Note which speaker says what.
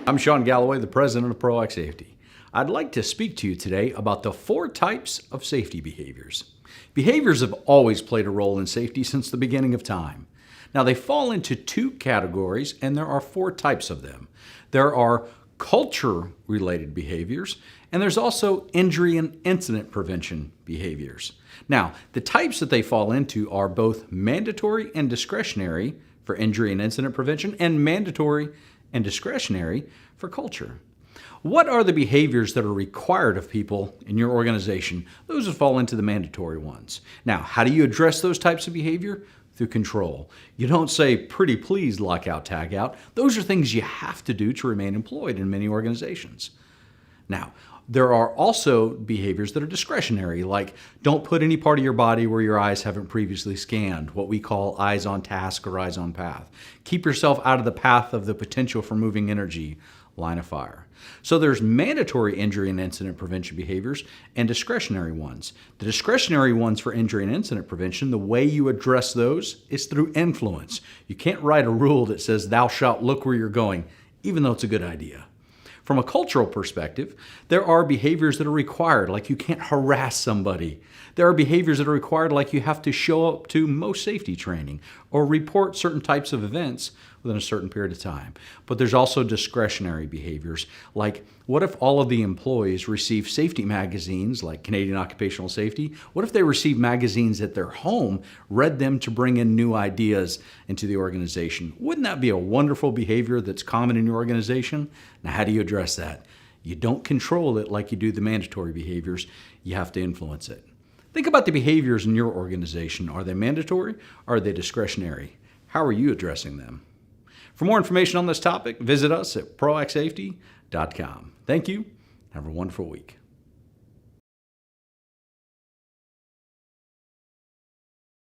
Speaker 1: I'm Shawn Galloway, the president of ProAct Safety. I'd like to speak to you today about the 4 types of safety behaviors. Behaviors have always played a role in safety since the beginning of time. Now, they fall into 2 categories, and there are 4 types of them. There are culture-related behaviors, and there's also injury and incident prevention behaviors. Now, the types that they fall into are both mandatory and discretionary for injury and incident prevention, and mandatory and discretionary for culture. What are the behaviors that are required of people in your organization? Those would fall into the mandatory ones. Now, how do you address those types of behavior? Through control. You don't say, pretty please, lockout, tag out. Those are things you have to do to remain employed in many organizations. Now, there are also behaviors that are discretionary, like don't put any part of your body where your eyes haven't previously scanned, what we call eyes on task or eyes on path. Keep yourself out of the path of the potential for moving energy, line of fire. So there's mandatory injury and incident prevention behaviors and discretionary ones. The discretionary ones for injury and incident prevention, the way you address those is through influence. You can't write a rule that says thou shalt look where you're going, even though it's a good idea. From a cultural perspective, there are behaviors that are required, like you can't harass somebody. There are behaviors that are required, like you have to show up to most safety training or report certain types of events within a certain period of time. But there's also discretionary behaviors, like what if all of the employees receive safety magazines like Canadian Occupational Safety? What if they receive magazines at their home, read them to bring in new ideas into the organization? Wouldn't that be a wonderful behavior that's common in your organization? Now, how do you address that? You don't control it like you do the mandatory behaviors. You have to influence it. Think about the behaviors in your organization. Are they mandatory or are they discretionary? How are you addressing them? For more information on this topic, visit us at proactsafety.com. Thank you. Have a wonderful week.